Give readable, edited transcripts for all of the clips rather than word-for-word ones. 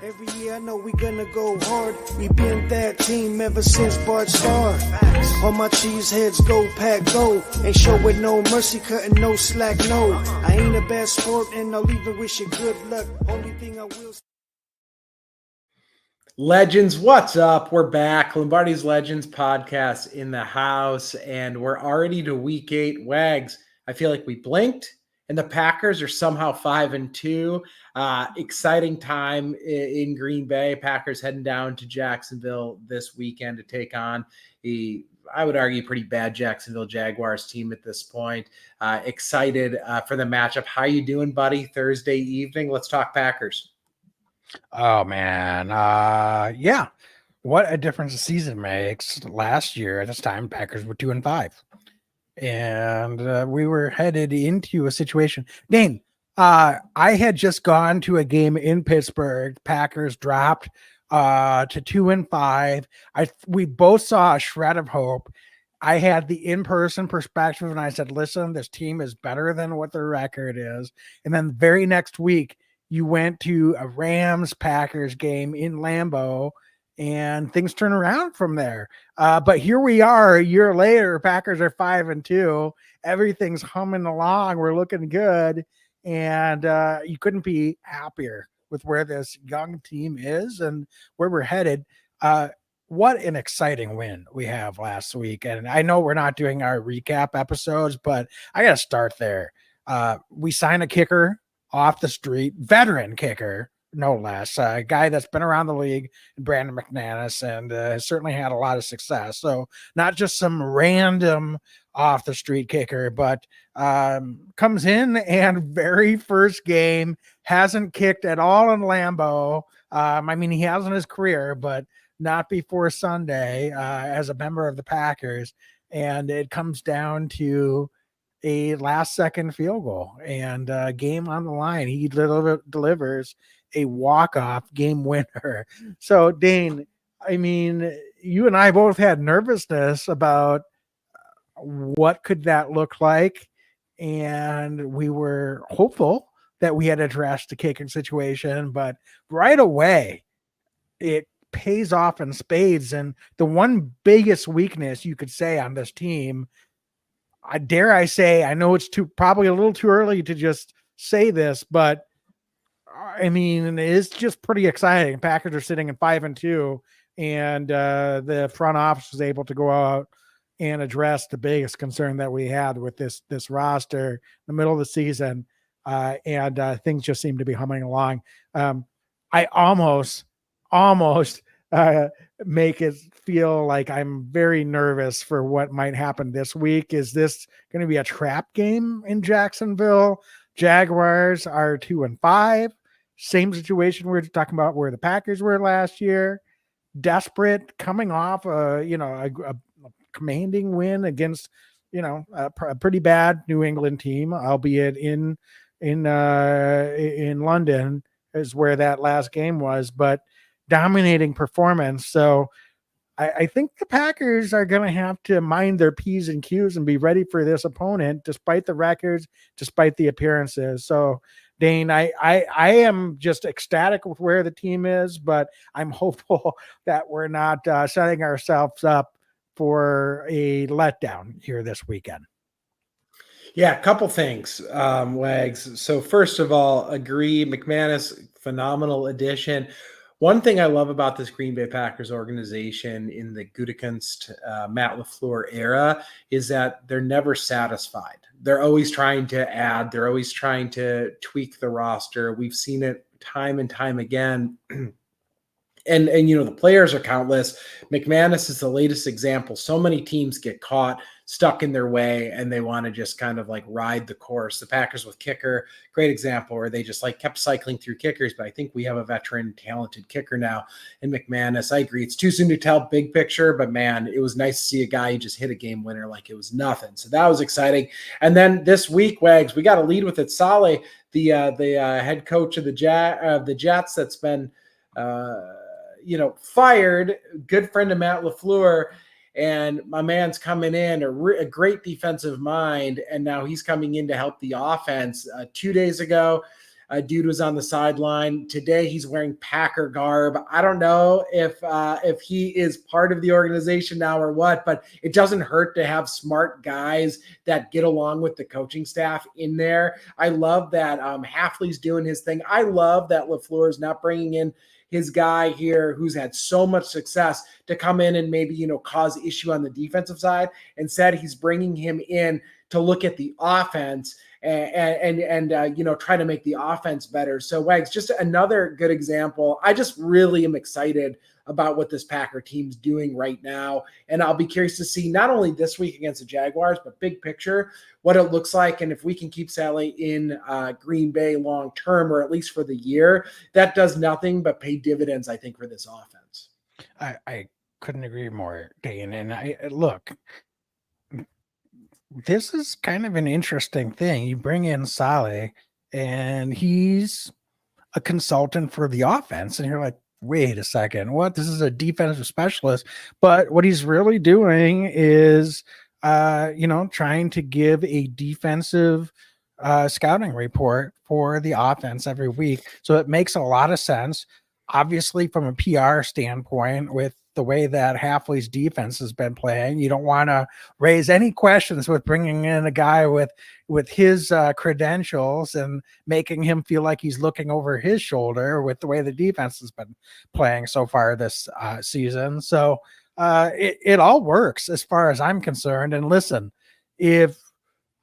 Every year I know we gonna go hard. We been that team ever since Bart started. All my cheese heads go pack go. Ain't show with no mercy, cutting no slack, no. I ain't a bad sport and I'll even wish you good luck. Only thing I will. Legends, what's up? We're back. Lombardi's Legends podcast in the house, and we're already to week 8. Wags, I feel like we blinked, and the Packers are somehow 5-2. Exciting time in Green Bay. Packers heading down to Jacksonville this weekend to take on I would argue, pretty bad Jacksonville Jaguars team at this point. Excited for the matchup. How you doing, buddy? Thursday evening. Let's talk Packers. Oh man. Yeah. What a difference the season makes. Last year at this time, Packers were 2-5. And we were headed into a situation. Dane, I had just gone to a game in Pittsburgh. Packers dropped to 2-5. We both saw a shred of hope. I had the in-person perspective, and I said, listen, this team is better than what their record is. And then the very next week, you went to a Rams-Packers game in Lambeau, and things turn around from there. But here we are a year later. Packers are 5-2. Everything's humming along. We're looking good. And you couldn't be happier with where this young team is and where we're headed. What an exciting win we have last week. And I know we're not doing our recap episodes, but I got to start there. We signed a kicker off the street, veteran kicker, no less, a guy that's been around the league, Brandon McManus, and has certainly had a lot of success. So not just some random off the street kicker, but comes in and very first game hasn't kicked at all in Lambeau. I mean, he has in his career, but not before Sunday as a member of the Packers. And it comes down to a last second field goal and game on the line. He delivers a walk-off game winner. So Dane, I mean, you and I both had nervousness about what could that look like. And we were hopeful that we had addressed the kicking situation, but right away it pays off in spades. And the one biggest weakness you could say on this team, I say, I know it's probably a little too early to just say this, but I mean, it's just pretty exciting. Packers are sitting at 5-2, and the front office was able to go out and address the biggest concern that we had with this roster in the middle of the season, and things just seem to be humming along. I almost make it feel like I'm very nervous for what might happen this week. Is this going to be a trap game in Jacksonville? Jaguars are 2-5. Same situation we were talking about where the Packers were last year. Desperate, coming off a commanding win against a pretty bad New England team, albeit in London is where that last game was, but dominating performance. So I think the Packers are going to have to mind their P's and Q's and be ready for this opponent, despite the records, despite the appearances. So Dane, I am just ecstatic with where the team is, but I'm hopeful that we're not setting ourselves up for a letdown here this weekend. Yeah, a couple things, Wags. So first of all, agree, McManus, phenomenal addition. One thing I love about this Green Bay Packers organization in the Gutekunst, Matt LaFleur era is that they're never satisfied. They're always trying to add. They're always trying to tweak the roster. We've seen it time and time again. And the players are countless. McManus is the latest example. So many teams get caught, stuck in their way, and they want to just kind of like ride the course. The Packers with kicker, great example, where they just like kept cycling through kickers. But I think we have a veteran, talented kicker now in McManus. I agree. It's too soon to tell big picture, but man, it was nice to see a guy who just hit a game winner like it was nothing. So that was exciting. And then this week, Wags, we got to lead with it. Saleh, the head coach of the Jets that's been fired, good friend of Matt LaFleur, and my man's coming in, a great defensive mind, and now he's coming in to help the offense. 2 days ago, dude was on the sideline. Today he's wearing Packer garb. I don't know if he is part of the organization now or what, but it doesn't hurt to have smart guys that get along with the coaching staff in there. I love that Hafley's doing his thing. I love that LaFleur is not bringing in his guy here who's had so much success to come in and maybe, cause issue on the defensive side. Instead, he's bringing him in to look at the offense and try to make the offense better. So Wags, just another good example. I just really am excited about what this Packer team's doing right now. And I'll be curious to see not only this week against the Jaguars, but big picture, what it looks like. And if we can keep Sally in Green Bay long-term, or at least for the year, that does nothing but pay dividends, I think, for this offense. I couldn't agree more, Dane. And look, this is kind of an interesting thing. You bring in Saleh and he's a consultant for the offense. And you're like, wait a second, what? This is a defensive specialist. But what he's really doing is, trying to give a defensive scouting report for the offense every week. So it makes a lot of sense. Obviously, from a PR standpoint, with the way that Hafley's defense has been playing, you don't want to raise any questions with bringing in a guy with his credentials and making him feel like he's looking over his shoulder with the way the defense has been playing so far this season. So it all works as far as I'm concerned. And listen, if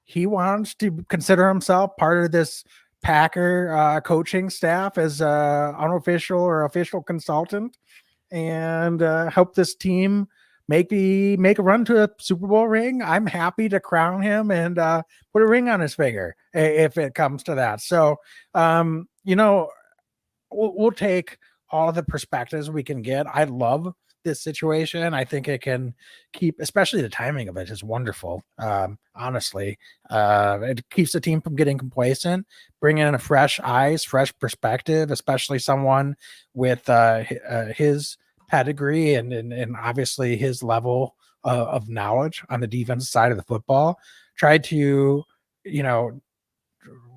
he wants to consider himself part of this Packer coaching staff as unofficial or official consultant and help this team maybe make a run to a Super Bowl ring, I'm happy to crown him and put a ring on his finger if it comes to that. So, we'll take all the perspectives we can get. I love this situation. I think it can keep, especially the timing of it is wonderful. Honestly, it keeps the team from getting complacent, bringing in a fresh eyes, fresh perspective, especially someone with his pedigree and obviously his level of knowledge on the defensive side of the football. Tried to,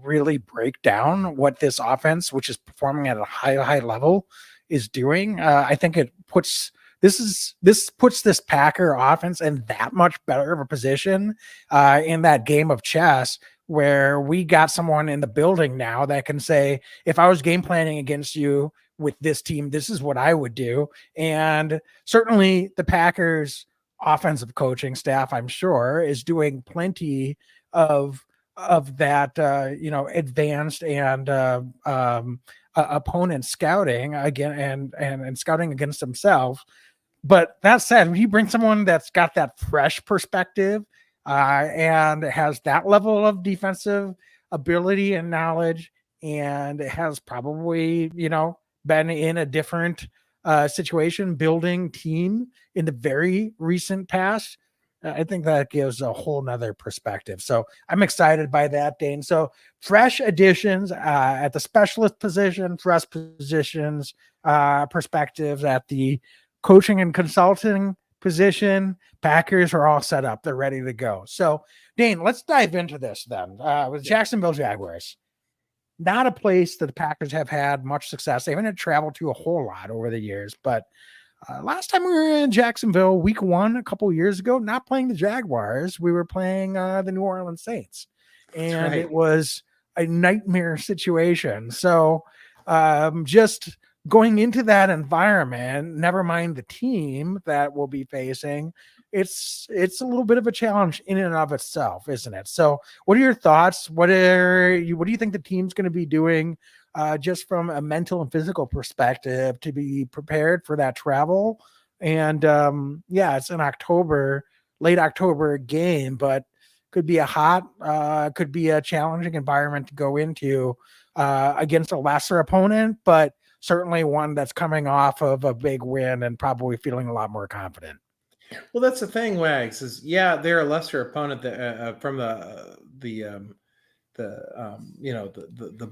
really break down what this offense, which is performing at a high level, is doing. I think it puts this Packer offense in that much better of a position in that game of chess, where we got someone in the building now that can say, if I was game planning against you with this team, this is what I would do. And certainly the Packers offensive coaching staff, I'm sure, is doing plenty of that, advanced and opponent scouting again and scouting against themselves. But that said, when you bring someone that's got that fresh perspective and has that level of defensive ability and knowledge, and has probably, been in a different situation, building team in the very recent past, I think that gives a whole nother perspective. So I'm excited by that, Dane. So fresh additions at the specialist position, fresh positions, perspectives at the coaching and consulting position. Packers are all set up. They're ready to go. So, Dane, let's dive into this then. With Jacksonville Jaguars, not a place that the Packers have had much success. They haven't traveled to a whole lot over the years, but last time we were in Jacksonville, week 1, a couple years ago, not playing the Jaguars, we were playing the New Orleans Saints, and It was a nightmare situation. So, just going into that environment, never mind the team that we'll be facing, it's a little bit of a challenge in and of itself, isn't it? So what are your thoughts? What do you think the team's going to be doing just from a mental and physical perspective to be prepared for that travel? And it's an late October game, but could be could be a challenging environment to go into against a lesser opponent, but certainly one that's coming off of a big win and probably feeling a lot more confident. Well, that's the thing, Wags, is they're a lesser opponent from the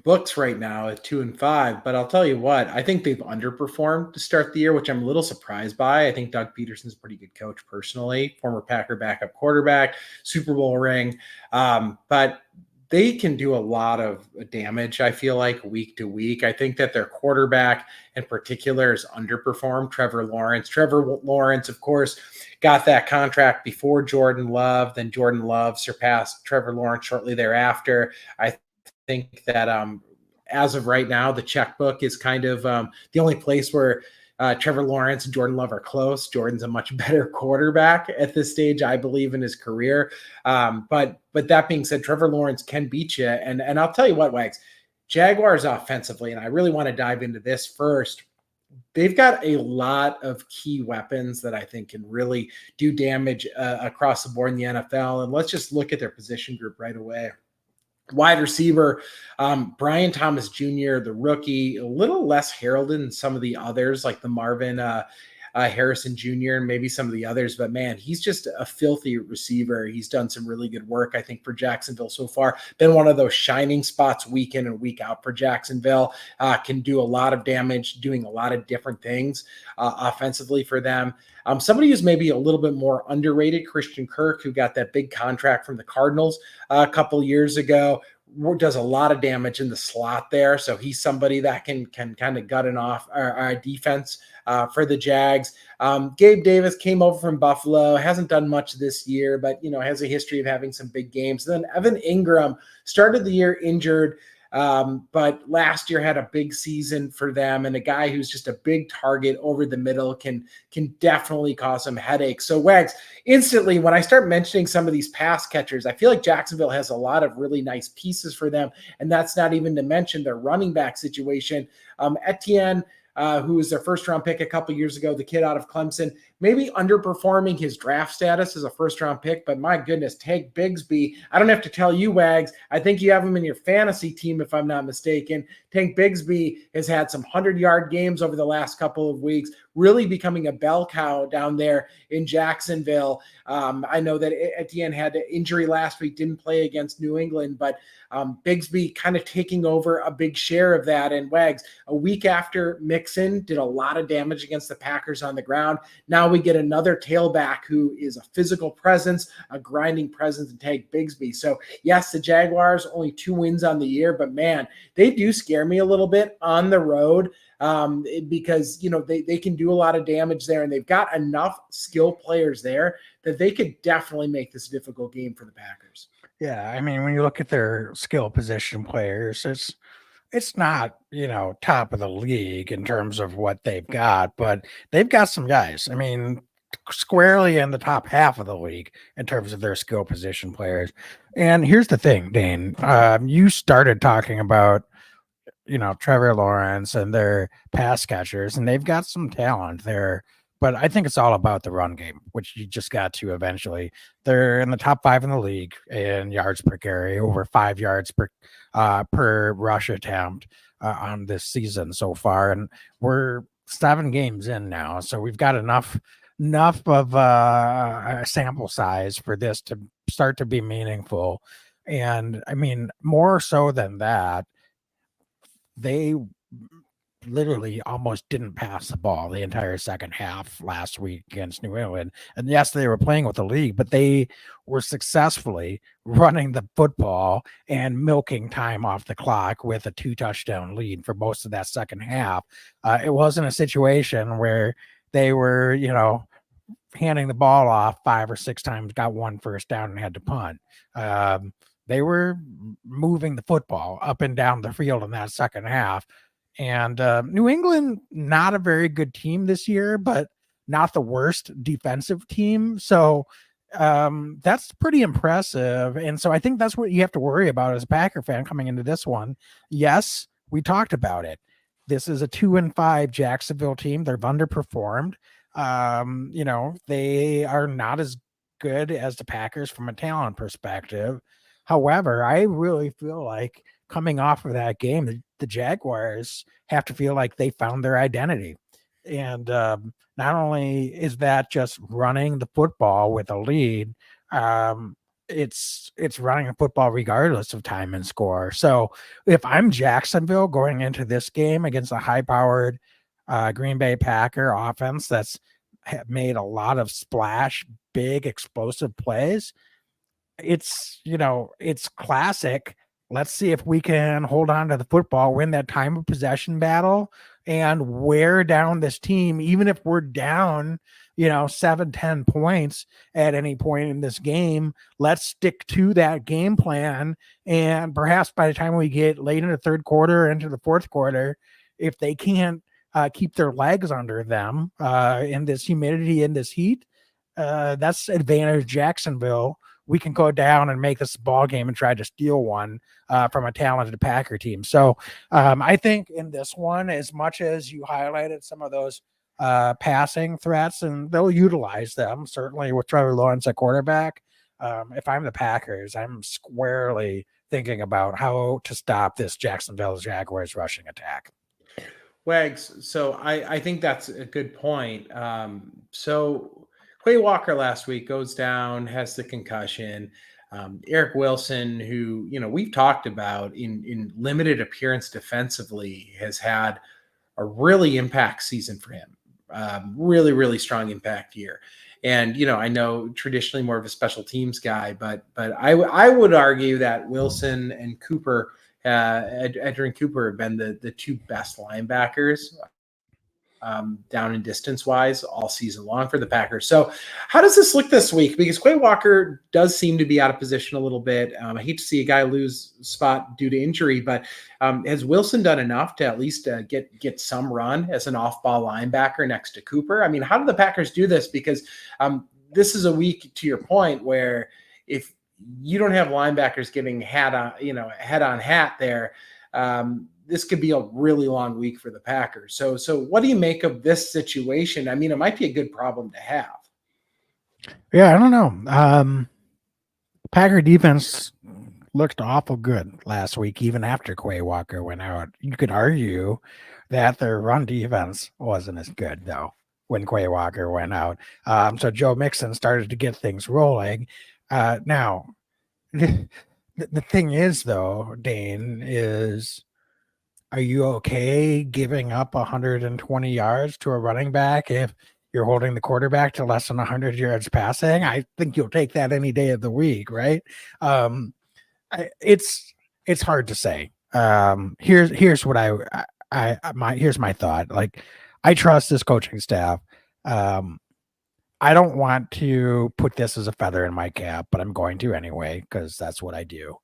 books right now at 2-5. But I'll tell you what, I think they've underperformed to start the year, which I'm a little surprised by. I think Doug Peterson's a pretty good coach personally, former Packer backup quarterback, Super Bowl ring. But they can do a lot of damage, I feel like, week to week. I think that their quarterback in particular is underperformed, Trevor Lawrence. Trevor Lawrence, of course, got that contract before Jordan Love. Then Jordan Love surpassed Trevor Lawrence shortly thereafter. I think that as of right now, the checkbook is kind of the only place where Trevor Lawrence and Jordan Love are close. Jordan's a much better quarterback at this stage, I believe, in his career. But that being said, Trevor Lawrence can beat you. And I'll tell you what, Wags, Jaguars offensively, and I really want to dive into this first. They've got a lot of key weapons that I think can really do damage across the board in the NFL. And let's just look at their position group right away. Wide receiver, Brian Thomas Jr., the rookie, a little less heralded than some of the others, like the Marvin Harrison Jr. and maybe some of the others. But man, he's just a filthy receiver. He's done some really good work, I think, for Jacksonville so far. Been one of those shining spots week in and week out for Jacksonville. Can do a lot of damage, doing a lot of different things offensively for them. Somebody who's maybe a little bit more underrated, Christian Kirk, who got that big contract from the Cardinals a couple years ago, does a lot of damage in the slot there. So he's somebody that can kind of gut off our defense for the Jags. Gabe Davis came over from Buffalo, hasn't done much this year, but, has a history of having some big games. Then Evan Ingram started the year injured, but last year had a big season for them, and a guy who's just a big target over the middle can definitely cause some headaches. So Wags, instantly when I start mentioning some of these pass catchers, I feel like Jacksonville has a lot of really nice pieces for them, and that's not even to mention their running back situation. Etienne, who was their first round pick a couple years ago, the kid out of Clemson, maybe underperforming his draft status as a first round pick, but my goodness, Tank Bigsby, I don't have to tell you, Wags, I think you have him in your fantasy team, if I'm not mistaken. Tank Bigsby has had some 100-yard games over the last couple of weeks, really becoming a bell cow down there in Jacksonville. I know that Etienne had an injury last week, didn't play against New England, but Bigsby kind of taking over a big share of that. And Wags, a week after Mixon did a lot of damage against the Packers on the ground, now we get another tailback who is a physical presence, a grinding presence, and Tank Bigsby. So yes, the Jaguars only 2 wins on the year, but man, they do scare me a little bit on the road. Because, they can do a lot of damage there, and they've got enough skill players there that they could definitely make this a difficult game for the Packers. Yeah, I mean, when you look at their skill position players, it's not, top of the league in terms of what they've got, but they've got some guys. I mean, squarely in the top half of the league in terms of their skill position players. And here's the thing, Dane, you started talking about Trevor Lawrence and their pass catchers, and they've got some talent there, but I think it's all about the run game, which you just got to eventually. They're in the top 5 in the league in yards per carry, over 5 yards per rush attempt on this season so far, and we're 7 games in now, so we've got enough of a sample size for this to start to be meaningful. And I mean, more so than that, they literally almost didn't pass the ball the entire second half last week against New England. And yes, they were playing with the league, but they were successfully running the football and milking time off the clock with a 2-touchdown lead for most of that second half. It wasn't a situation where they were, handing the ball off 5 or 6 times, got 1 first down and had to punt. They were moving the football up and down the field in that second half. And New England, not a very good team this year, but not the worst defensive team. So that's pretty impressive. And so I think that's what you have to worry about as a Packer fan coming into this one. Yes, we talked about it. This is a 2-5 Jacksonville team. They've underperformed. They are not as good as the Packers from a talent perspective. However, I really feel like coming off of that game, the Jaguars have to feel like they found their identity. And not only is that just running the football with a lead, it's running the football regardless of time and score. So if I'm Jacksonville going into this game against a high-powered Green Bay Packer offense that's made a lot of splash, big, explosive plays, it's classic let's see if we can hold on to the football, win that time of possession battle, and wear down this team, even if we're down, 7-10 points at any point in this game. Let's stick to that game plan. And perhaps by the time we get late in the third quarter, into the fourth quarter, if they can't keep their legs under them in this humidity, in this heat, that's advantage Jacksonville. We can go down and make this ball game and try to steal one from a talented Packer team. So I think in this one, as much as you highlighted some of those passing threats, and they'll utilize them, certainly with Trevor Lawrence at quarterback. If I'm the Packers, I'm squarely thinking about how to stop this Jacksonville Jaguars rushing attack. Wags, so I think that's a good point. So Quay Walker last week goes down, has the concussion. Eric Wilson, who we've talked about in limited appearance defensively, has had a really impact season for him. Really, really strong impact year. And I know traditionally more of a special teams guy, but I would argue that Wilson and Cooper, Edgerrin Cooper, have been the two best linebackers down in distance wise all season long for the Packers. So how does this look this week? Because Quay Walker does seem to be out of position a little bit. I hate to see a guy lose spot due to injury, but has Wilson done enough to at least get some run as an off-ball linebacker next to Cooper? I mean, how do the Packers do this? Because this is a week, to your point, where if you don't have linebackers getting head on hat there, this could be a really long week for the Packers. So what do you make of this situation? I mean, it might be a good problem to have. Yeah, I don't know. Packer defense looked awful good last week, even after Quay Walker went out. You could argue that their run defense wasn't as good, though, when Quay Walker went out. So Joe Mixon started to get things rolling. Now, the thing is, though, Dane, is are you okay giving up 120 yards to a running back if you're holding the quarterback to less than 100 yards passing? I think you'll take that any day of the week, right? It's hard to say. Here's what here's my thought. Like, I trust this coaching staff. I don't want to put this as a feather in my cap, but I'm going to anyway, because that's what I do.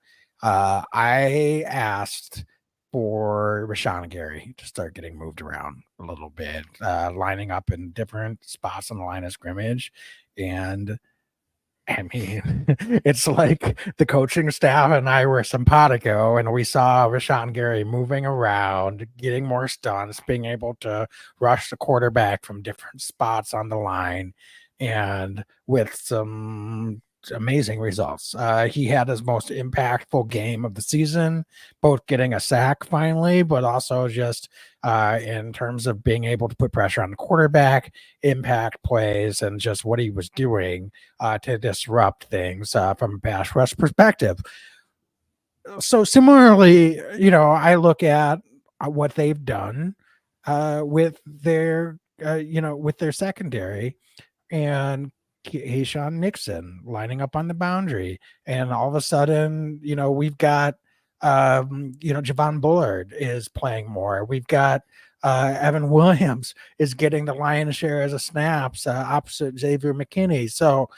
I asked for Rashawn Gary to start getting moved around a little bit, lining up in different spots on the line of scrimmage. And I mean, it's like the coaching staff and I were simpatico, and we saw Rashawn Gary moving around, getting more stunts, being able to rush the quarterback from different spots on the line, and with some amazing results. He had his most impactful game of the season, both getting a sack finally, but also just in terms of being able to put pressure on the quarterback, impact plays, and just what he was doing to disrupt things from a pass rush perspective. So similarly, I look at what they've done with their secondary, and Hayshawn Nixon lining up on the boundary, and all of a sudden, we've got Javon Bullard is playing more. We've got Evan Williams is getting the lion's share as a snaps opposite Xavier McKinney. So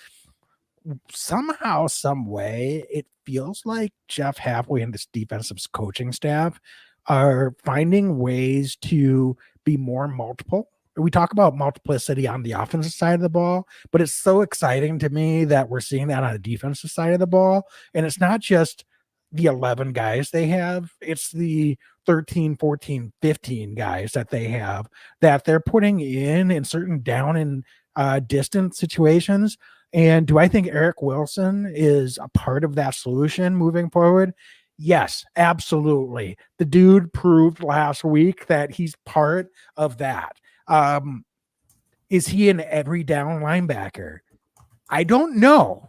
somehow, some way, it feels like Jeff Halfway and this defensive coaching staff are finding ways to be more multiple. We talk about multiplicity on the offensive side of the ball, but it's so exciting to me that we're seeing that on the defensive side of the ball. And it's not just the 11 guys they have, it's the 13, 14, 15 guys that they have that they're putting in certain down and distant situations. And do I think Eric Wilson is a part of that solution moving forward? Yes, absolutely. The dude proved last week that he's part of that. Is he an every down linebacker? I don't know.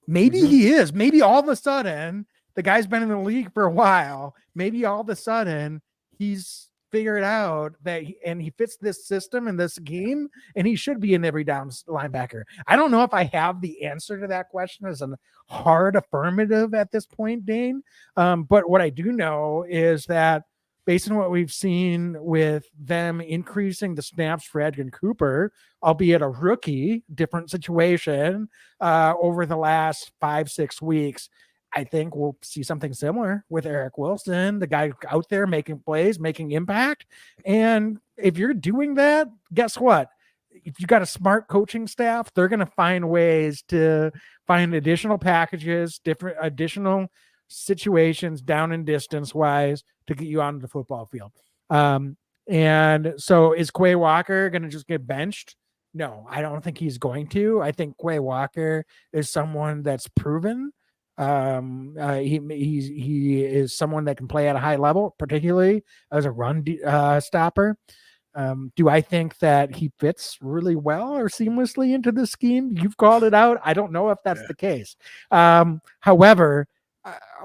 Maybe he is. Maybe all of a sudden, the guy's been in the league for a while. Maybe all of a sudden he's figured out that and he fits this system and this game, and he should be an every down linebacker. I don't know if I have the answer to that question as a hard affirmative at this point, Dane. But what I do know is that based on what we've seen with them increasing the snaps for Edgin Cooper, albeit a rookie, different situation, over the last 5-6 weeks, I think we'll see something similar with Eric Wilson, the guy out there making plays, making impact. And if you're doing that, guess what? If you got a smart coaching staff, they're going to find ways to find additional packages, different additional situations down and distance wise to get you onto the football field. And so is Quay Walker going to just get benched? No, I don't think he's going to. I think Quay Walker is someone that's proven. He is someone that can play at a high level, particularly as a run stopper. Do I think that he fits really well or seamlessly into the scheme? You've called it out. I don't know if that's the case. However,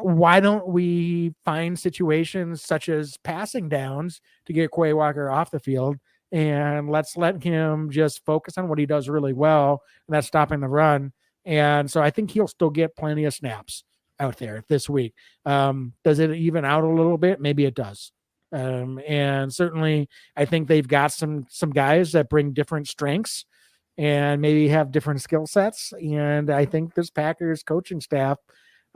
why don't we find situations such as passing downs to get Quay Walker off the field, and let's let him just focus on what he does really well, and that's stopping the run. And so I think he'll still get plenty of snaps out there this week. Does it even out a little bit? Maybe it does. And certainly I think they've got some guys that bring different strengths and maybe have different skill sets. And I think this Packers coaching staff,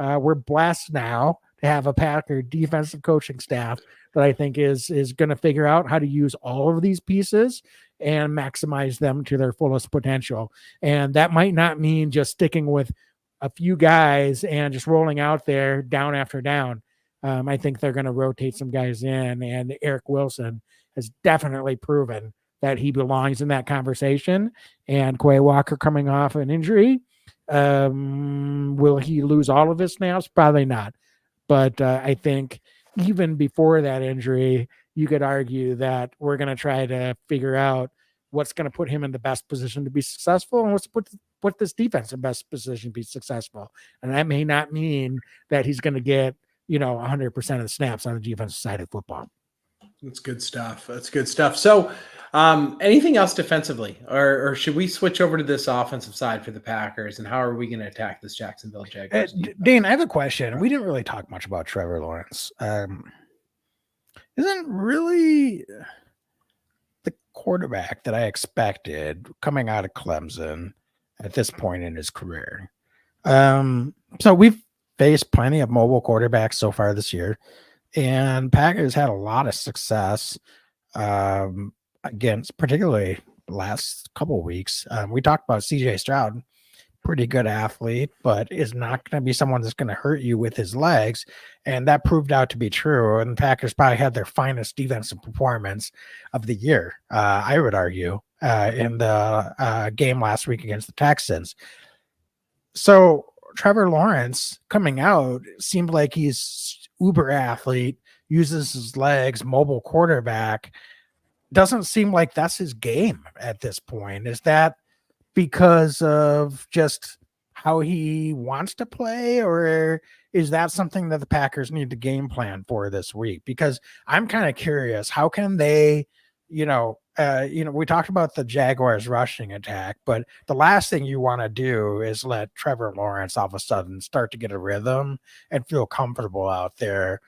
we're blessed now to have a Packer defensive coaching staff that I think is going to figure out how to use all of these pieces and maximize them to their fullest potential. And that might not mean just sticking with a few guys and just rolling out there down after down. I think they're going to rotate some guys in, and Eric Wilson has definitely proven that he belongs in that conversation. And Quay Walker coming off an injury, will he lose all of his snaps? Probably not. But I think even before that injury, you could argue that we're going to try to figure out what's going to put him in the best position to be successful and what's put this defense in best position to be successful. And that may not mean that he's going to get, 100% of the snaps on the defensive side of football. That's good stuff. So anything else defensively, or should we switch over to this offensive side for the Packers, and how are we going to attack this Jacksonville Jaguars? Dane, I have a question. We didn't really talk much about Trevor Lawrence. Isn't really the quarterback that I expected coming out of Clemson at this point in his career. So we've faced plenty of mobile quarterbacks so far this year, and Packers had a lot of success against, particularly the last couple of weeks. We talked about CJ Stroud, pretty good athlete, but is not going to be someone that's going to hurt you with his legs. And that proved out to be true. And Packers probably had their finest defensive performance of the year, I would argue, in the game last week against the Texans. So Trevor Lawrence coming out seemed like he's uber athlete, uses his legs, mobile quarterback. Doesn't seem like that's his game at this point. Is that because of just how he wants to play, or is that something that the Packers need to game plan for this week? Because I'm kind of curious, how can they, we talked about the Jaguars rushing attack, but the last thing you want to do is let Trevor Lawrence all of a sudden start to get a rhythm and feel comfortable out there.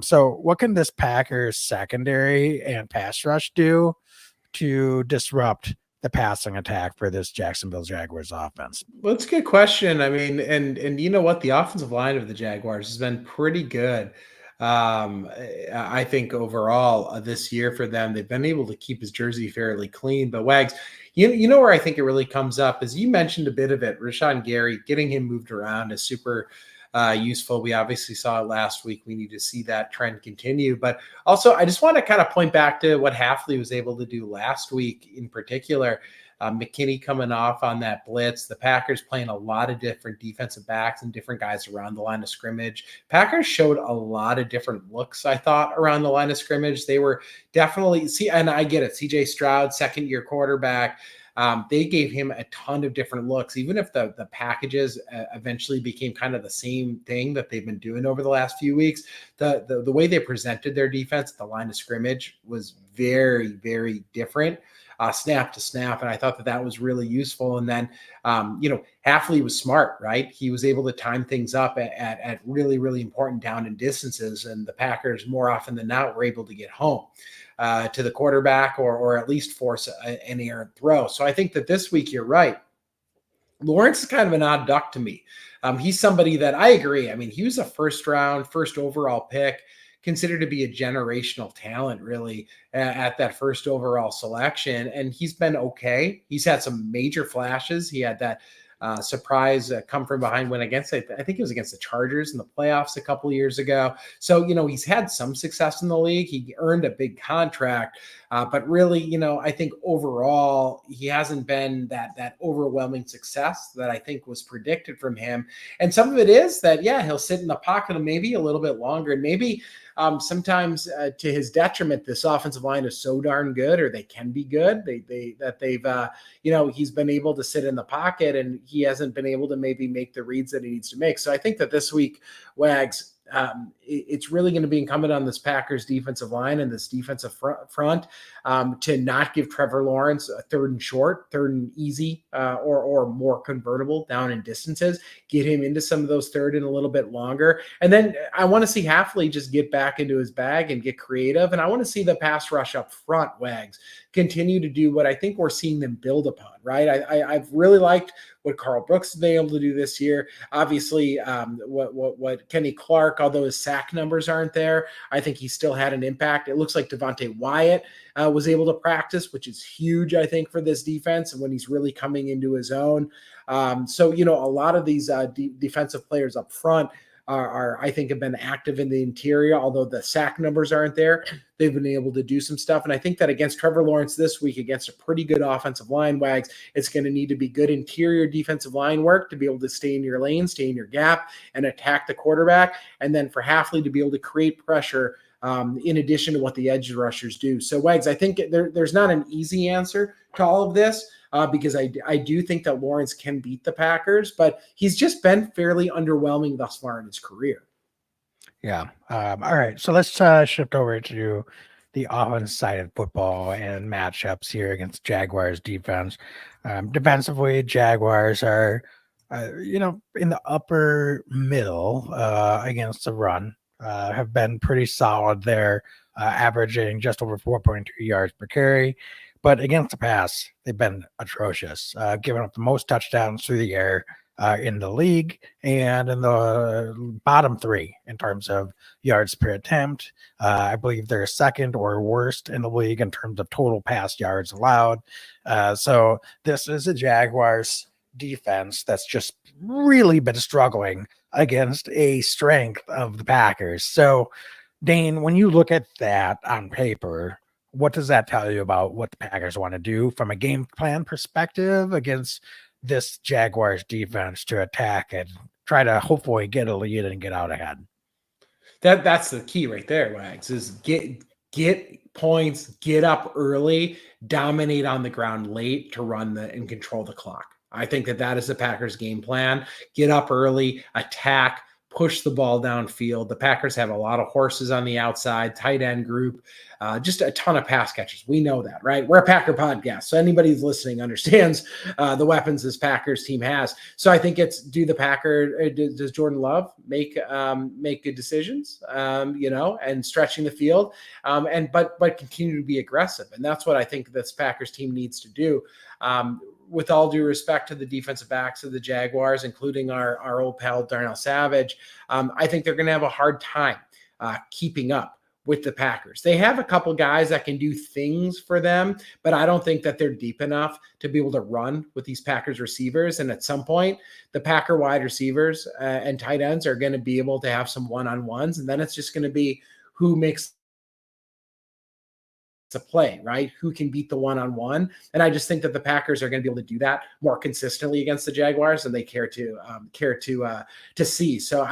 So what can this Packers secondary and pass rush do to disrupt the passing attack for this Jacksonville Jaguars offense? Well, that's a good question. I mean, and you know what? The offensive line of the Jaguars has been pretty good. I think overall this year for them, they've been able to keep his jersey fairly clean. But Wags, you know where I think it really comes up is you mentioned a bit of it. Rashawn Gary, getting him moved around is super useful. We obviously saw it last week. We need to see that trend continue. But also, I just want to kind of point back to what Hafley was able to do last week in particular. McKinney coming off on that blitz. The Packers playing a lot of different defensive backs and different guys around the line of scrimmage. Packers showed a lot of different looks, I thought, around the line of scrimmage. They were definitely, and I get it, CJ Stroud, second-year quarterback. They gave him a ton of different looks, even if the packages eventually became kind of the same thing that they've been doing over the last few weeks. the way they presented their defense at the line of scrimmage was very, very different. Snap to snap. And I thought that was really useful. And then, Hafley was smart, right? He was able to time things up at really, really important down and distances. And the Packers, more often than not, were able to get home to the quarterback or at least force an errant throw. So I think that this week, you're right. Lawrence is kind of an odd duck to me. He's somebody that I agree. I mean, he was a first overall pick, considered to be a generational talent, really, at that first overall selection. And he's been okay. He's had some major flashes. He had that surprise come from behind win against, I think it was against the Chargers in the playoffs a couple of years ago. So, he's had some success in the league. He earned a big contract, but really, I think overall he hasn't been that overwhelming success that I think was predicted from him. And some of it is that, he'll sit in the pocket maybe a little bit longer, and maybe sometimes to his detriment, this offensive line is so darn good, or they can be good. He's been able to sit in the pocket, and he hasn't been able to maybe make the reads that he needs to make. So I think that this week, Wags, it's really going to be incumbent on this Packers defensive line and this defensive front to not give Trevor Lawrence a third and short, third and easy, or more convertible down in distances, get him into some of those third and a little bit longer. And then I want to see Hafley just get back into his bag and get creative. And I want to see the pass rush up front, Wags, continue to do what I think we're seeing them build upon, right? I've really liked what Carl Brooks has been able to do this year. Obviously, what Kenny Clark, although his sack numbers aren't there, I think he still had an impact. It looks like Devontae Wyatt was able to practice, which is huge, I think, for this defense, and when he's really coming into his own. So, a lot of these defensive players up front are I think have been active in the interior, although the sack numbers aren't there. They've been able to do some stuff. And I think that against Trevor Lawrence this week, against a pretty good offensive line, Wags, it's going to need to be good interior defensive line work to be able to stay in your lane, stay in your gap, and attack the quarterback. And then for Hafley to be able to create pressure in addition to what the edge rushers do. So, Wags, I think there's not an easy answer to all of this. Because I do think that Lawrence can beat the Packers, but he's just been fairly underwhelming thus far in his career. Yeah. All right. So let's shift over to the offense side of football and matchups here against Jaguars defense. Defensively, Jaguars are, in the upper middle against the run, have been pretty solid there, averaging just over 4.2 yards per carry. But against the pass, they've been atrocious, giving up the most touchdowns through the air in the league and in the bottom three in terms of yards per attempt. I believe they're second or worst in the league in terms of total pass yards allowed. So this is a Jaguars defense that's just really been struggling against a strength of the Packers. So, Dane, when you look at that on paper, what does that tell you about what the Packers want to do from a game plan perspective against this Jaguars defense to attack and try to hopefully get a lead and get out ahead? That's the key right there, Wags, is get points, get up early, dominate on the ground late to run and control the clock. I think that is the Packers game plan. Get up early, attack, push the ball downfield. The Packers have a lot of horses on the outside, tight end group, just a ton of pass catchers. We know that, right? We're a Packer podcast, so anybody who's listening understands the weapons this Packers team has. So I think it's does Jordan Love make good decisions, and stretching the field, but continue to be aggressive, and that's what I think this Packers team needs to do. With all due respect to the defensive backs of the Jaguars, including our old pal Darnell Savage, I think they're going to have a hard time keeping up with the Packers. They have a couple guys that can do things for them, but I don't think that they're deep enough to be able to run with these Packers receivers. And at some point, the Packer wide receivers and tight ends are going to be able to have some one-on-ones, and then it's just going to be who makes to play, right? Who can beat the one-on-one? And I just think that the Packers are going to be able to do that more consistently against the Jaguars than they care to see. So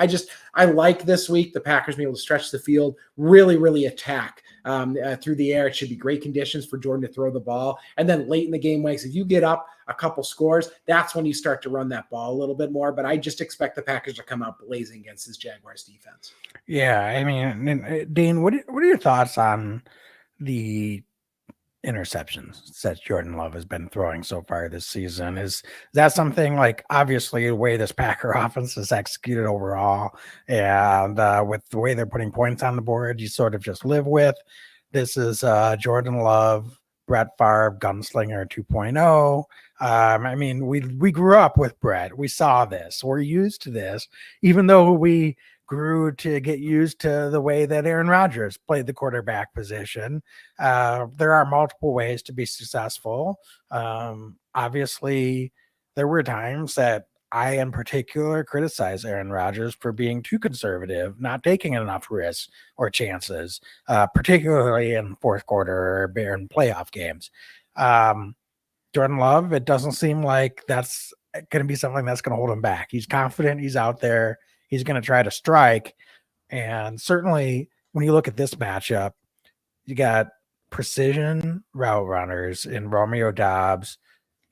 I like this week the Packers being able to stretch the field, really, really attack through the air. It should be great conditions for Jordan to throw the ball. And then late in the game, Wags, if you get up a couple scores, that's when you start to run that ball a little bit more. But I just expect the Packers to come out blazing against this Jaguars defense. Yeah, I mean, Dane, what are your thoughts on the interceptions that Jordan Love has been throwing so far this season? Is that something, like, obviously the way this Packer offense is executed overall, and with the way they're putting points on the board, you sort of just live with? This is Jordan Love, Brett Favre, Gunslinger 2.0. I mean, we grew up with Brett. We saw this. We're used to this, even though we grew to get used to the way that Aaron Rodgers played the quarterback position. There are multiple ways to be successful. Obviously, there were times that I, in particular, criticized Aaron Rodgers for being too conservative, not taking enough risks or chances, particularly in fourth quarter or in playoff games. Jordan Love, it doesn't seem like that's going to be something that's going to hold him back. He's confident. He's out there. He's going to try to strike. And certainly when you look at this matchup, you got precision route runners in Romeo Doubs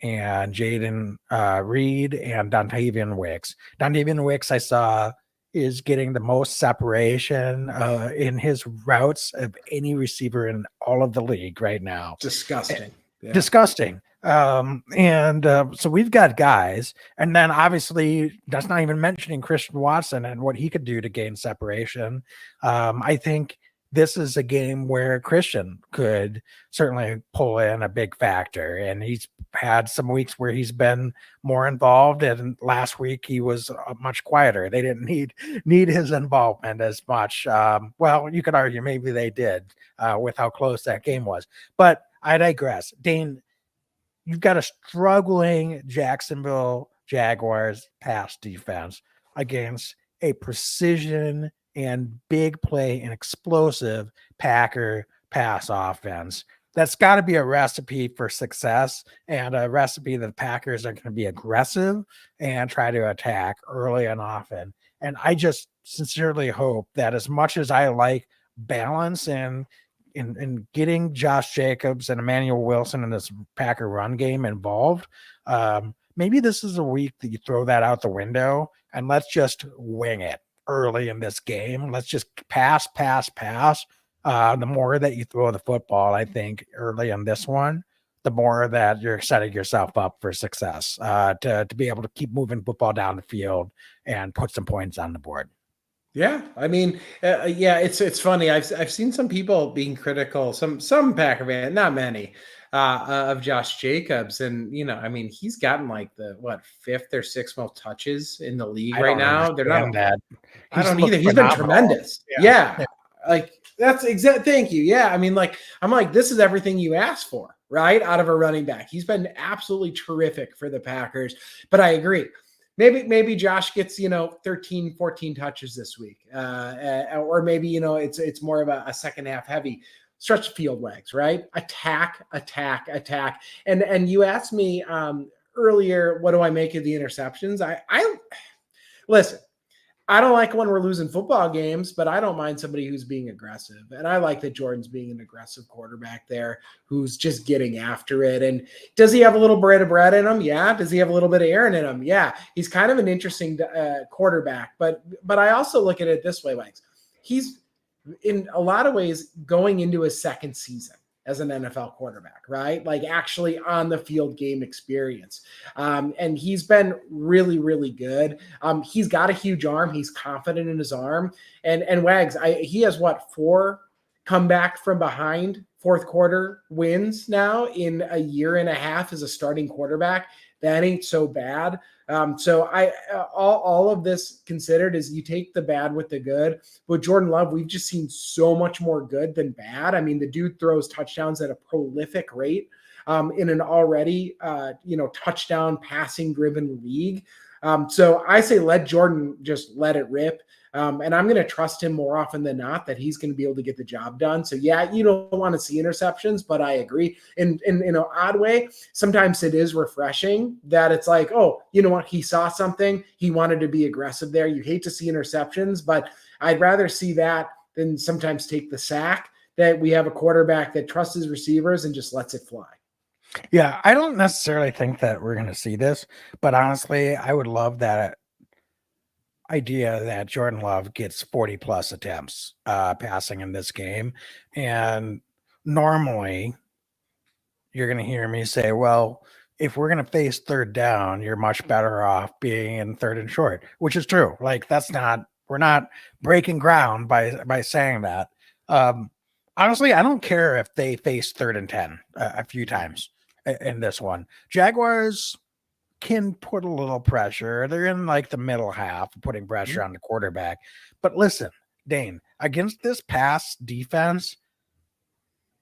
and Jaden Reed and Dontavian Wicks. Dontavian Wicks, I saw, is getting the most separation in his routes of any receiver in all of the league right now. Disgusting. Disgusting. So we've got guys, and then obviously that's not even mentioning Christian Watson and what he could do to gain separation. I think this is a game where Christian could certainly pull in a big factor, and he's had some weeks where he's been more involved, and last week he was much quieter. They didn't need his involvement as much. Well, you could argue maybe they did with how close that game was, but I digress. Dane, you've got a struggling Jacksonville Jaguars pass defense against a precision and big play and explosive Packer pass offense. That's got to be a recipe for success, and a recipe that the Packers are going to be aggressive and try to attack early and often. And I just sincerely hope that, as much as I like balance and in getting Josh Jacobs and Emmanuel Wilson in this Packer run game involved, maybe this is a week that you throw that out the window and let's just wing it early in this game. Let's just pass. The more that you throw the football, I think, early in this one, the more that you're setting yourself up for success, to be able to keep moving football down the field and put some points on the board. Yeah, I mean, it's funny. I've seen some people being critical, some Packer fans, not many, of Josh Jacobs, and I mean, he's gotten like the fifth or sixth most touches in the league right now. They're not that. I don't either. He's been tremendous. Yeah. Like that's exact. Thank you. Yeah, I mean, like I'm like, this is everything you asked for, right? Out of a running back, he's been absolutely terrific for the Packers. But I agree. Maybe Josh gets, 13, 14 touches this week. Or maybe, it's more of a second half heavy stretch field legs, right? Attack. And you asked me earlier, what do I make of the interceptions? I listen, I don't like when we're losing football games, but I don't mind somebody who's being aggressive. And I like that Jordan's being an aggressive quarterback there who's just getting after it. And does he have a little bit of Brett in him? Yeah. Does he have a little bit of Aaron in him? Yeah. He's kind of an interesting quarterback. But I also look at it this way, Legs. He's in a lot of ways going into his second season as an NFL quarterback, right? Like actually on the field game experience. And he's been really, really good. He's got a huge arm. He's confident in his arm. And Wags, he has 4 comeback from behind fourth quarter wins now in a year and a half as a starting quarterback. That ain't so bad. So all of this considered is you take the bad with the good. With Jordan Love, we've just seen so much more good than bad. I mean, the dude throws touchdowns at a prolific rate in an already touchdown passing driven league. So I say let Jordan just let it rip. And I'm going to trust him more often than not that he's going to be able to get the job done. So yeah, you don't want to see interceptions, but I agree. In an odd way, sometimes it is refreshing that it's like, oh, you know what? He saw something. He wanted to be aggressive there. You hate to see interceptions, but I'd rather see that than sometimes take the sack that we have a quarterback that trusts his receivers and just lets it fly. Yeah, I don't necessarily think that we're going to see this, but honestly, I would love that idea that Jordan Love gets 40 plus attempts passing in this game. And normally you're going to hear me say, well, if we're going to face third down, you're much better off being in third and short, which is true. Like we're not breaking ground by saying that. Honestly, I don't care if they face 3rd and 10 a few times in this one. Jaguars can put a little pressure. They're in like the middle half, putting pressure on the quarterback. But listen, Dane, against this pass defense,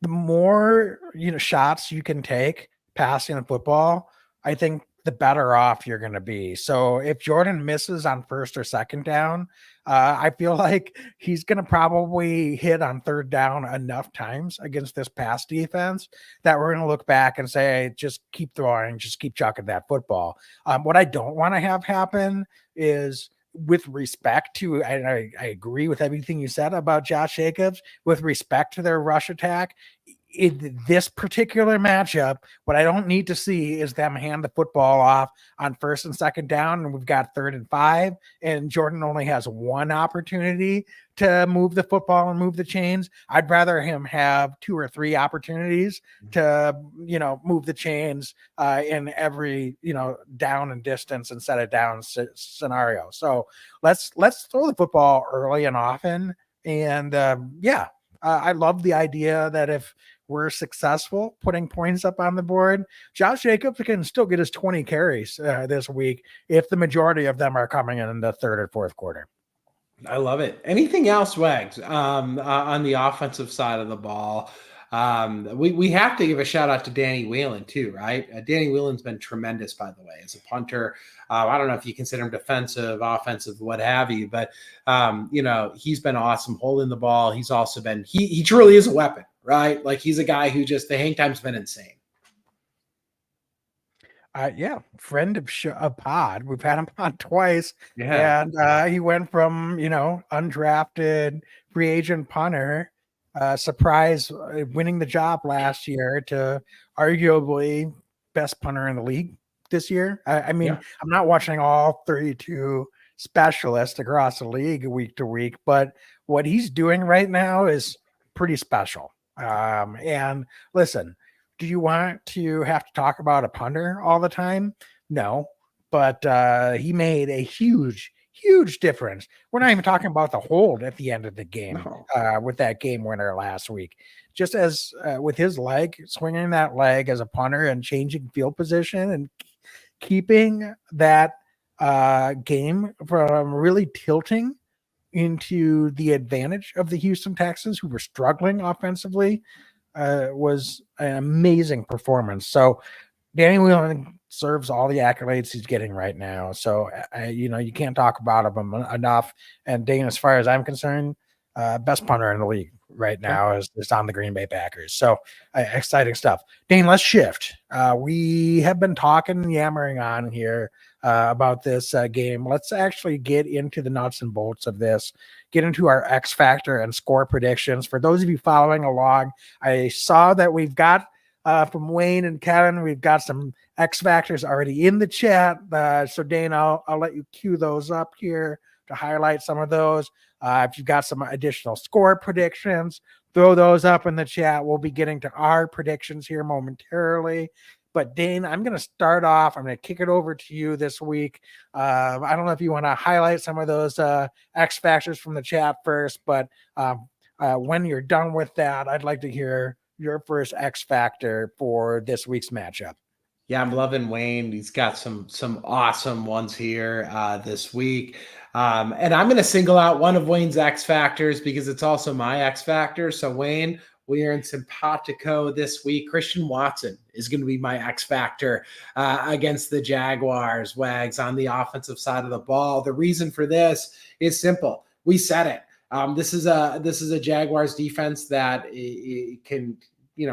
the more shots you can take passing the football, I think the better off you're going to be. So if Jordan misses on 1st or 2nd down, I feel like he's going to probably hit on 3rd down enough times against this pass defense that we're going to look back and say, just keep throwing, just keep chucking that football. What I don't want to have happen is, with respect to, I agree with everything you said about Josh Jacobs, with respect to their rush attack, in this particular matchup, what I don't need to see is them hand the football off on 1st and 2nd down, and we've got 3rd and 5, and Jordan only has one opportunity to move the football and move the chains. I'd rather him have 2 or 3 opportunities to, move the chains in every, down and distance and set it down scenario. So let's throw the football early and often. And I love the idea that if we're successful putting points up on the board, Josh Jacobs can still get his 20 carries this week if the majority of them are coming in the 3rd or 4th quarter. I love it. Anything else, Wags, on the offensive side of the ball? We have to give a shout out to Danny Whelan too, right? Danny Whelan's been tremendous, by the way, as a punter. I don't know if you consider him defensive, offensive, what have you, but he's been awesome holding the ball. He's also been, he truly is a weapon, right? Like he's a guy who just, the hang time's been insane. Friend of pod. We've had him on twice. Yeah. And he went from, undrafted free agent punter, surprise winning the job last year, to arguably best punter in the league this year. I'm not watching all 32 specialists across the league week to week, but what he's doing right now is pretty special. And listen, do you want to have to talk about a punter all the time? No, but he made a huge difference. We're not even talking about the hold at the end of the game with that game winner last week. Just as with his leg, swinging that leg as a punter and changing field position and keeping that game from really tilting into the advantage of the Houston Texans, who were struggling offensively, was an amazing performance. So Danny Whelan serves all the accolades he's getting right now. So, you can't talk about him enough. And Dane, as far as I'm concerned, best punter in the league right now is on the Green Bay Packers. So exciting stuff. Dane, let's shift. We have been yammering on here about this game. Let's actually get into the nuts and bolts of this, get into our X factor and score predictions. For those of you following along, I saw that we've got from Wayne and Kevin, we've got some X factors already in the chat. So Dane, I'll let you cue those up here to highlight some of those. If you've got some additional score predictions, throw those up in the chat. We'll be getting to our predictions here momentarily. But Dane, I'm going to start off. I'm going to kick it over to you this week. I don't know if you want to highlight some of those X factors from the chat first, but when you're done with that, I'd like to hear your first X factor for this week's matchup. Yeah, I'm loving Wayne. He's got some awesome ones here this week. And I'm going to single out one of Wayne's X factors because it's also my X factor. So Wayne, we are in simpatico this week. Christian Watson is going to be my X factor against the Jaguars, Wags, on the offensive side of the ball. The reason for this is simple. We said it. This is a Jaguars defense that it can,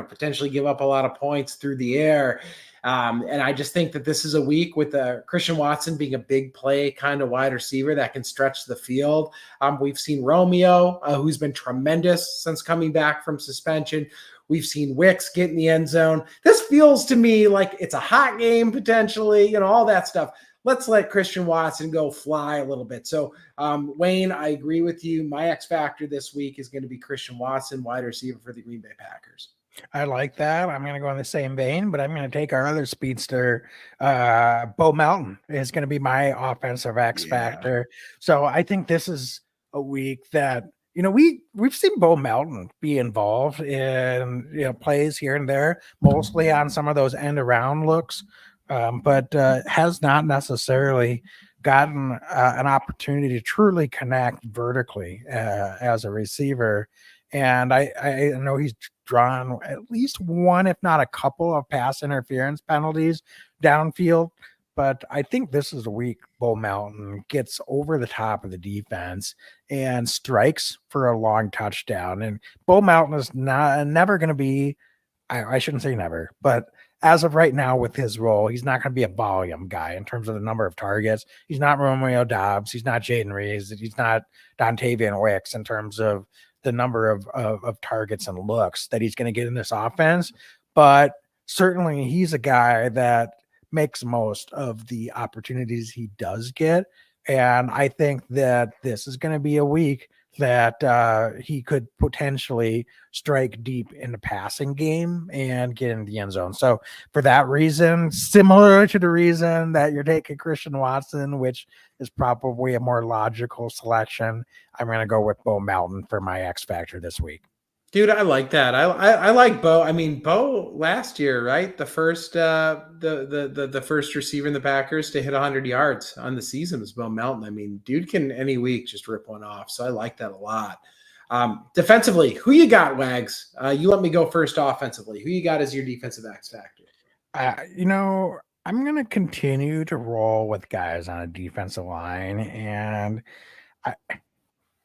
potentially give up a lot of points through the air. And I just think that this is a week with Christian Watson being a big play kind of wide receiver that can stretch the field. We've seen Romeo, who's been tremendous since coming back from suspension. We've seen Wicks get in the end zone. This feels to me like it's a hot game potentially, all that stuff. Let's let Christian Watson go fly a little bit. So, Wayne, I agree with you. My X factor this week is going to be Christian Watson, wide receiver for the Green Bay Packers. I like that. I'm going to go in the same vein, but I'm going to take our other speedster. Bo Melton is going to be my offensive X factor. So I think this is a week that, we've seen Bo Melton be involved in, plays here and there, mostly on some of those end around looks, but has not necessarily gotten an opportunity to truly connect vertically as a receiver. And I know he's drawn at least one, if not a couple, of pass interference penalties downfield. But I think this is a week Bo Melton gets over the top of the defense and strikes for a long touchdown. And Bo Melton is never going to be, I shouldn't say never, but as of right now with his role, he's not going to be a volume guy in terms of the number of targets. He's not Romeo Doubs. He's not Jaden Reeves. He's not Dontavian Wicks in terms of the number of targets and looks that he's going to get in this offense. But certainly he's a guy that makes most of the opportunities he does get. And I think that this is going to be a week that he could potentially strike deep in the passing game and get in the end zone. So for that reason, similar to the reason that you're taking Christian Watson, which is probably a more logical selection, I'm going to go with Bo Melton for my X factor this week. Dude, I like that. I like Bo. I mean, Bo last year, right? The first the first receiver in the Packers to hit 100 yards on the season was Bo Melton. I mean, dude can any week just rip one off. So I like that a lot. Defensively, who you got, Wags? You let me go first offensively. Who you got as your defensive X factor? I'm going to continue to roll with guys on a defensive line. And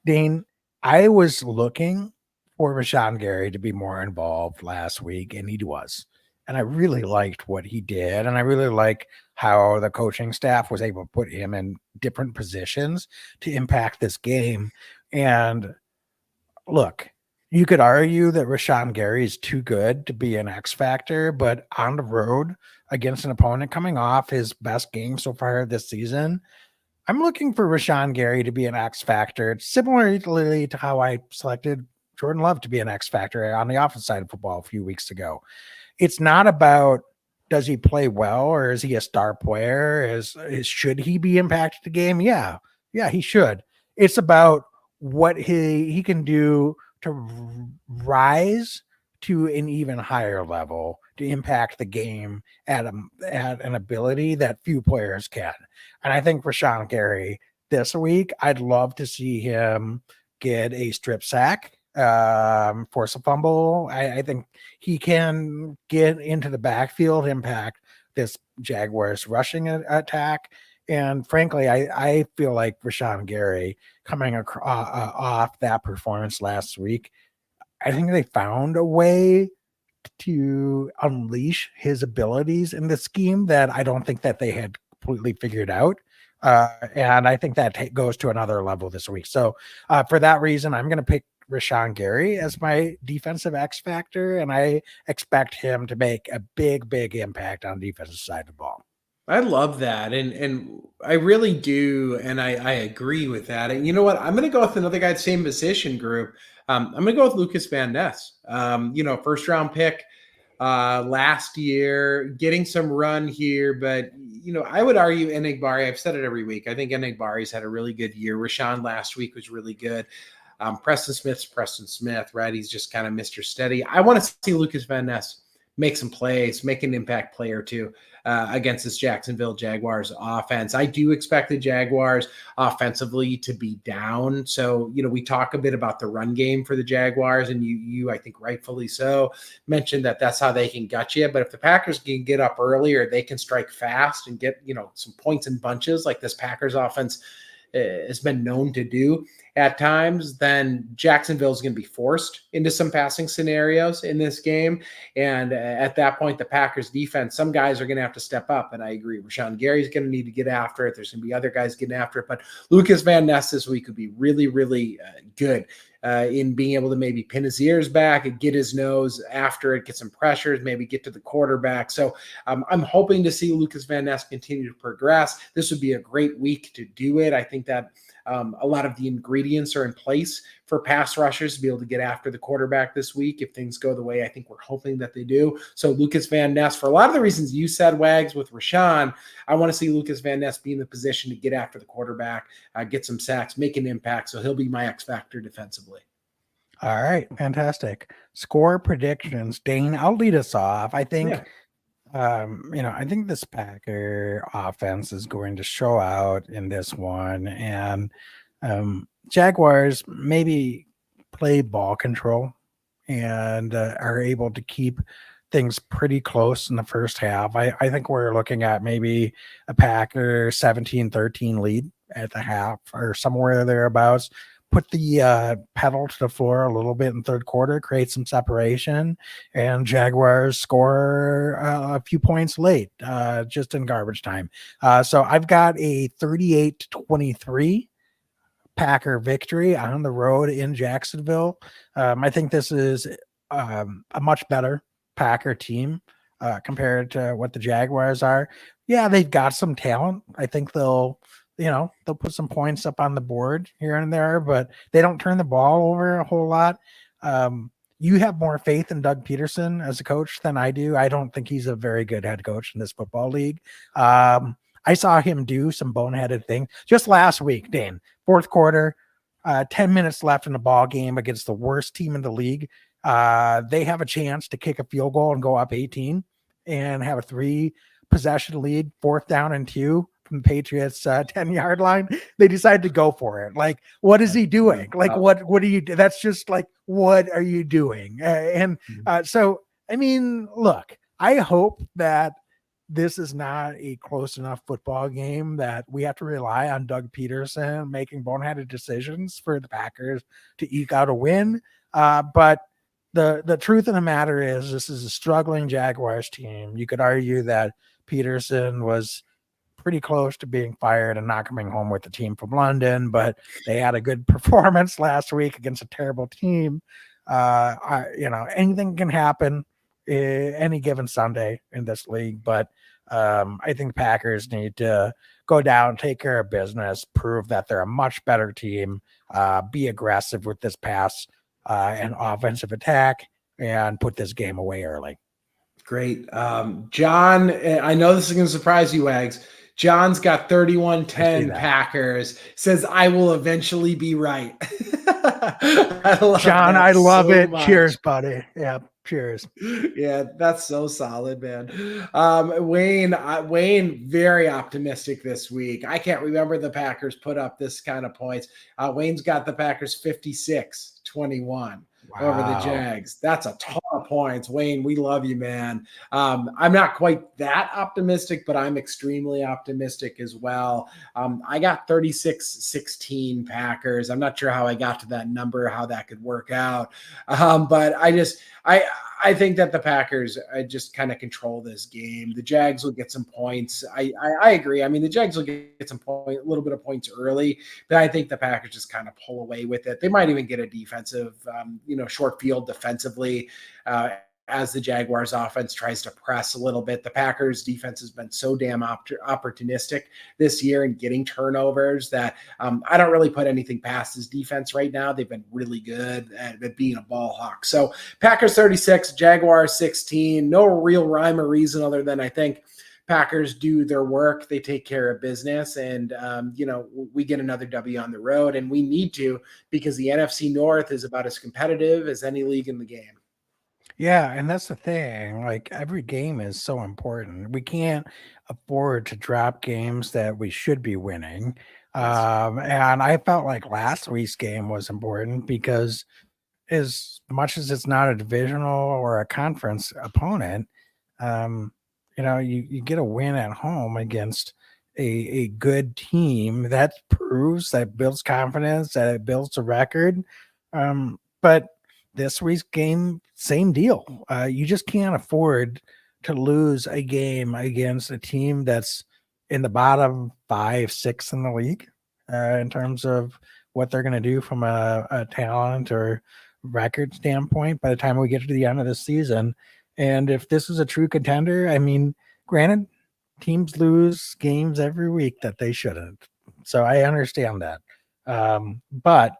Dane, I was looking for Rashawn Gary to be more involved last week, and he was. And I really liked what he did, and I really like how the coaching staff was able to put him in different positions to impact this game. And look, you could argue that Rashawn Gary is too good to be an X factor, but on the road against an opponent coming off his best game so far this season, I'm looking for Rashawn Gary to be an X factor, similarly to how I selected Jordan Love to be an X factor on the offensive side of football a few weeks ago. It's not about does he play well or is he a star player? Should he be impacted the game? Yeah, he should. It's about what he can do to rise to an even higher level to impact the game at an ability that few players can. And I think Rashawn Gary this week, I'd love to see him get a strip sack, force a fumble. I think he can get into the backfield, impact this Jaguars rushing attack. And frankly, I feel like Rashawn Gary coming off that performance last week, I think they found a way to unleash his abilities in the scheme that I don't think that they had completely figured out. And I think that goes to another level this week. So for that reason, I'm going to pick Rashawn Gary as my defensive X factor, and I expect him to make a big, big impact on the defensive side of the ball. I love that. And I really do. And I agree with that. And you know what? I'm going to go with another guy, same position group. I'm going to go with Lucas Van Ness, first round pick last year, getting some run here. But, I would argue Barre. I've said it every week. I think Barre's had a really good year. Rashawn last week was really good. Preston Smith, right? He's just kind of Mr. Steady. I want to see Lucas Van Ness make some plays, make an impact play or two against this Jacksonville Jaguars offense. I do expect the Jaguars offensively to be down. So, we talk a bit about the run game for the Jaguars, and you I think rightfully so, mentioned that that's how they can gut you. But if the Packers can get up early or they can strike fast and get, some points in bunches like this Packers offense has been known to do at times, then Jacksonville is going to be forced into some passing scenarios in this game. And at that point, the Packers defense, some guys are going to have to step up. And I agree. Rashawn Gary's going to need to get after it. There's going to be other guys getting after it. But Lucas Van Ness this week could be really, really good in being able to maybe pin his ears back and get his nose after it, get some pressures, maybe get to the quarterback. So I'm hoping to see Lucas Van Ness continue to progress. This would be a great week to do it. I think that a lot of the ingredients are in place for pass rushers to be able to get after the quarterback this week if things go the way I think we're hoping that they do. So Lucas Van Ness, for a lot of the reasons you said, Wags, with Rashawn, I want to see Lucas Van Ness be in the position to get after the quarterback, get some sacks, make an impact. So he'll be my X factor defensively. All right, fantastic. Score predictions. Dane, I'll lead us off. I think I think this Packer offense is going to show out in this one, and Jaguars maybe play ball control and are able to keep things pretty close in the first half. I think we're looking at maybe a Packer 17-13 lead at the half or somewhere thereabouts. Put the pedal to the floor a little bit in third quarter, create some separation, and Jaguars score a few points late, just in garbage time. So I've got a 38-23 Packer victory on the road in Jacksonville. I think this is a much better Packer team compared to what the Jaguars are. Yeah, they've got some talent. I think they'll put some points up on the board here and there, but they don't turn the ball over a whole lot. You have more faith in Doug Peterson as a coach than I do. I don't think he's a very good head coach in this football league. I saw him do some boneheaded thing just last week, Dane. Fourth quarter, 10 minutes left in the ball game against the worst team in the league. They have a chance to kick a field goal and go up 18 and have a 3-possession lead, 4th down and 2. From the Patriots 10-yard line. They decided to go for it. Like, what is he doing? Like, what do you do? That's just like, what are you doing? So, I mean, look, I hope that this is not a close enough football game that we have to rely on Doug Peterson making boneheaded decisions for the Packers to eke out a win. But the truth of the matter is this is a struggling Jaguars team. You could argue that Peterson was pretty close to being fired and not coming home with the team from London, but they had a good performance last week against a terrible team. Anything can happen any given Sunday in this league, but I think Packers need to go down, take care of business, prove that they're a much better team, be aggressive with this pass and offensive attack, and put this game away early. Great. John, I know this is going to surprise you, Wags. John's got 31-10 Packers, says, I will eventually be right. I love it. Much. Cheers, buddy. Yeah, cheers. Yeah, that's so solid, man. Wayne, very optimistic this week. I can't remember the Packers put up this kind of points. Wayne's got the Packers 56-21. Wow. Over the Jags. That's a ton of points. Wayne, we love you, man. I'm not quite that optimistic, but I'm extremely optimistic as well. I got 36-16 Packers. I'm not sure how I got to that number, how that could work out. But I think that the Packers just kind of control this game. The Jags will get some points. I agree. I mean, the Jags will get a little bit of points early, but I think the Packers just kind of pull away with it. They might even get a defensive, short field defensively as the Jaguars offense tries to press a little bit. The Packers defense has been so damn opportunistic this year in getting turnovers that I don't really put anything past this defense right now. They've been really good at being a ball hawk. So Packers 36, Jaguars 16, no real rhyme or reason other than I think Packers do their work. They take care of business and, we get another W on the road, and we need to because the NFC North is about as competitive as any league in the game. Yeah, and that's the thing. Like, every game is so important. We can't afford to drop games that we should be winning. And I felt like last week's game was important because as much as it's not a divisional or a conference opponent, you get a win at home against a good team. That proves, that builds confidence, that it builds a record. But this week's game, same deal. You just can't afford to lose a game against a team that's in the bottom 5, 6 in the league in terms of what they're going to do from a talent or record standpoint by the time we get to the end of the season. And if this is a true contender, I mean, granted, teams lose games every week that they shouldn't. So I understand that. But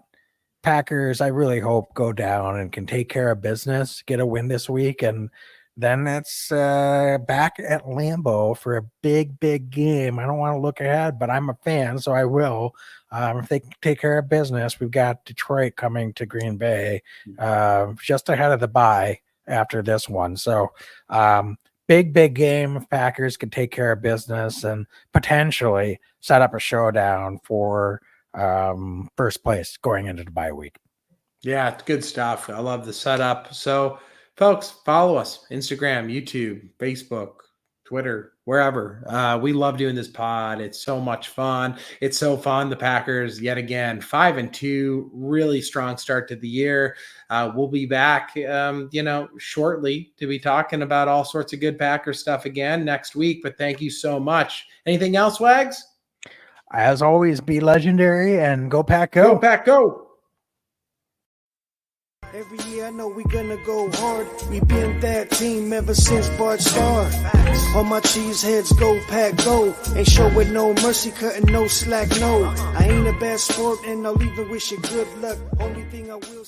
Packers, I really hope, go down and can take care of business, get a win this week, and then it's back at Lambeau for a big, big game. I don't want to look ahead, but I'm a fan, so I will. If they take care of business, we've got Detroit coming to Green Bay just ahead of the bye after this one. So big, big game. If Packers can take care of business and potentially set up a showdown for first place going into the bye week. Yeah, it's good stuff. I love the setup. So, folks, follow us: Instagram, YouTube, Facebook, Twitter, wherever. We love doing this pod. It's so much fun. It's so fun. The Packers, yet again, 5-2, really strong start to the year. We'll be back, shortly to be talking about all sorts of good Packers stuff again next week. But thank you so much. Anything else, Wags? As always, be legendary and go Pack go. Go Pack go. Every year I know we gonna go hard. We been that team ever since Bart started. All my cheese heads go Pack go. Ain't showing no mercy, cutting no slack, no. I ain't a bad sport and I'll even wish you good luck. Only thing I will